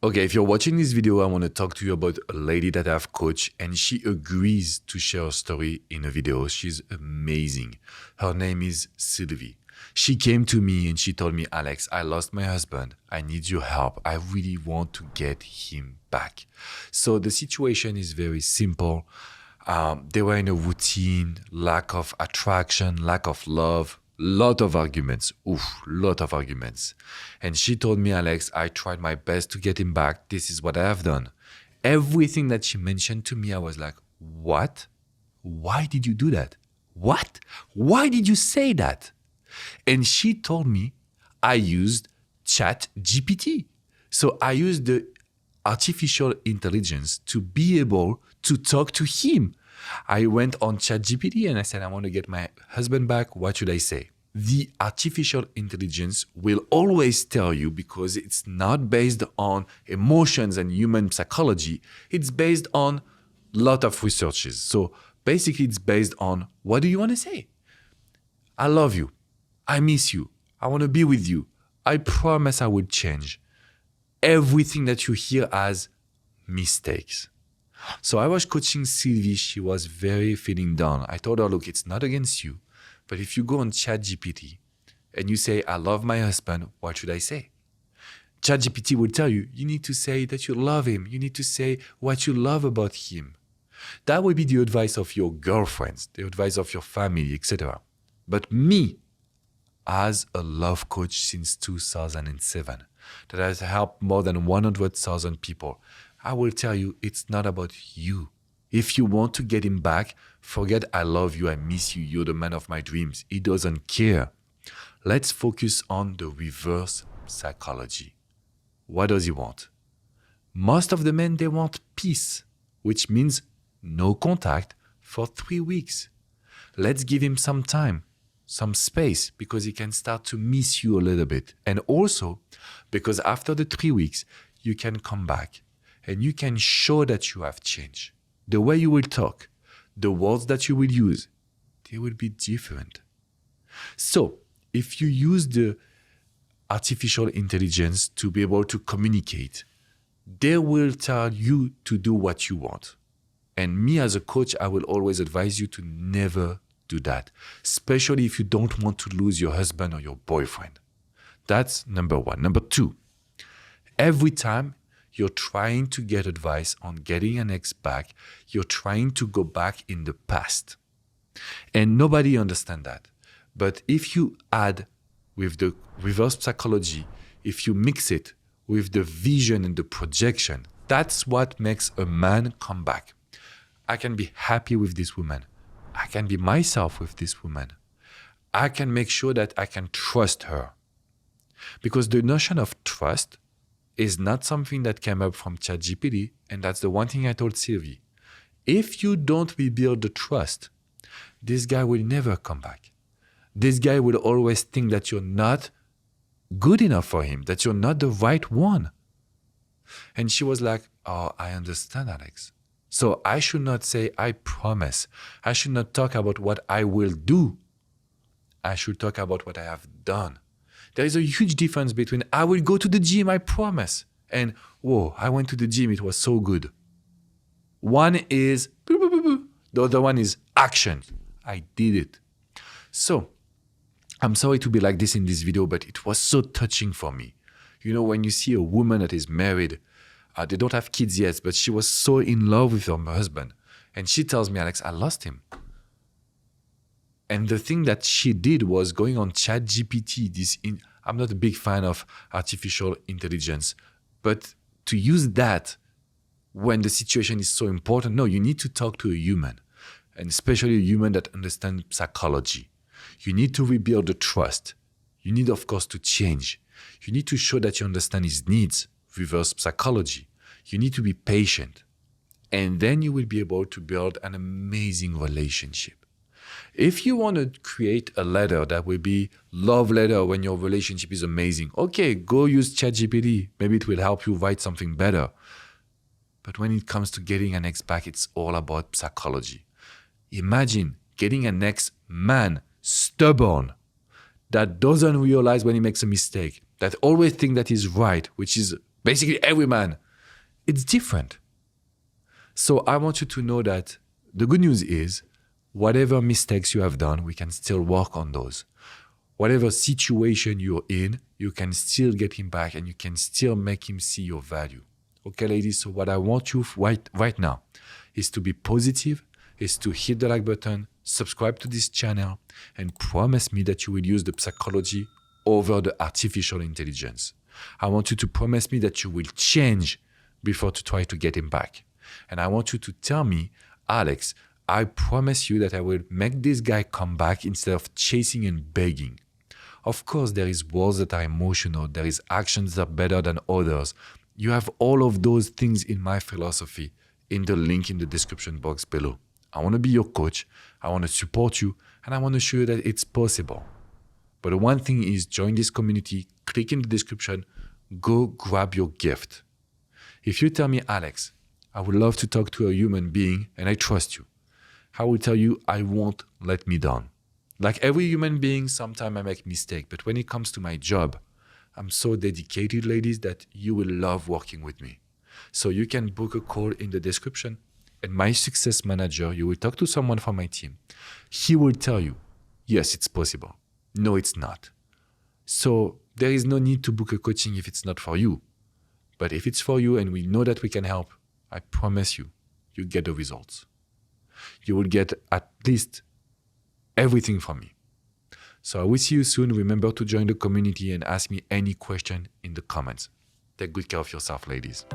Okay, if you're watching this video, I want to talk to you about a lady that I've coached and she agrees to share her story in a video. She's amazing. Her name is Sylvie. She came to me and she told me, Alex, I lost my husband. I need your help. I really want to get him back. So the situation is very simple. They were in a routine, lack of attraction, lack of love, lot of arguments. Lot of arguments. And she told me, Alex, I tried my best to get him back. This is what I have done. Everything that she mentioned to me, I was like, what? Why did you do that? What? Why did you say that? And she told me I used ChatGPT. So I used the artificial intelligence to be able to talk to him. I went on ChatGPT and I said, I want to get my husband back. What should I say? The artificial intelligence will always tell you, because it's not based on emotions and human psychology. It's based on a lot of researches. So basically it's based on, what do you want to say? I love you. I miss you. I want to be with you. I promise I will change. Everything that you hear as mistakes. So I was coaching Sylvie. She was very feeling down. I told her, look, it's not against you. But if you go on ChatGPT and you say, I love my husband, what should I say? ChatGPT will tell you, you need to say that you love him. You need to say what you love about him. That will be the advice of your girlfriends, the advice of your family, etc. But me, as a love coach since 2007, that has helped more than 100,000 people, I will tell you, it's not about you. If you want to get him back, forget I love you, I miss you, you're the man of my dreams. He doesn't care. Let's focus on the reverse psychology. What does he want? Most of the men, they want peace, which means no contact for 3 weeks. Let's give him some time, some space, because he can start to miss you a little bit. And also, because after the 3 weeks, you can come back and you can show that you have changed. The way you will talk, the words that you will use, they will be different. So, if you use the artificial intelligence to be able to communicate, they will tell you to do what you want. And me as a coach, I will always advise you to never do that, especially if you don't want to lose your husband or your boyfriend. That's number one. Number two, every time you're trying to get advice on getting an ex back, you're trying to go back in the past. And nobody understands that. But if you add with the reverse psychology, if you mix it with the vision and the projection, that's what makes a man come back. I can be happy with this woman. I can be myself with this woman. I can make sure that I can trust her. Because the notion of trust is not something that came up from ChatGPT, and that's the one thing I told Sylvie. If you don't rebuild the trust, this guy will never come back. This guy will always think that you're not good enough for him, that you're not the right one. And she was like, oh, I understand, Alex. So I should not say, I promise. I should not talk about what I will do. I should talk about what I have done. There is a huge difference between, I will go to the gym, I promise, and, whoa, I went to the gym, it was so good. One is, the other one is action. I did it. So, I'm sorry to be like this in this video, but it was so touching for me. You know, when you see a woman that is married, they don't have kids yet, but she was so in love with her husband. And she tells me, Alex, I lost him. And the thing that she did was going on ChatGPT. I'm not a big fan of artificial intelligence, but to use that when the situation is so important, no, you need to talk to a human, and especially a human that understands psychology. You need to rebuild the trust. You need, of course, to change. You need to show that you understand his needs, reverse psychology. You need to be patient. And then you will be able to build an amazing relationship. If you want to create a letter that will be love letter when your relationship is amazing, okay, go use ChatGPT. Maybe it will help you write something better. But when it comes to getting an ex back, it's all about psychology. Imagine getting an ex-man, stubborn, that doesn't realize when he makes a mistake, that always thinks that he's right, which is Basically, every man. It's different. So I want you to know that the good news is whatever mistakes you have done, we can still work on those. Whatever situation you're in, you can still get him back and you can still make him see your value. Okay, ladies, so what I want you right now is to be positive, is to hit the like button, subscribe to this channel, and promise me that you will use the psychology over the artificial intelligence. I want you to promise me that you will change before to try to get him back. And I want you to tell me, Alex, I promise you that I will make this guy come back instead of chasing and begging. Of course, there is words that are emotional. There is actions that are better than others. You have all of those things in my philosophy in the link in the description box below. I want to be your coach. I want to support you. And I want to show you that it's possible. But the one thing is join this community, click in the description, go grab your gift. If you tell me, Alex, I would love to talk to a human being and I trust you, I will tell you I won't let me down. Like every human being, sometimes I make mistakes. But when it comes to my job, I'm so dedicated, ladies, that you will love working with me. So you can book a call in the description. And my success manager, you will talk to someone from my team. He will tell you, yes, it's possible. No, it's not. So there is no need to book a coaching if it's not for you. But if it's for you and we know that we can help, I promise you, you get the results. You will get at least everything from me. So I will see you soon. Remember to join the community and ask me any question in the comments. Take good care of yourself, ladies.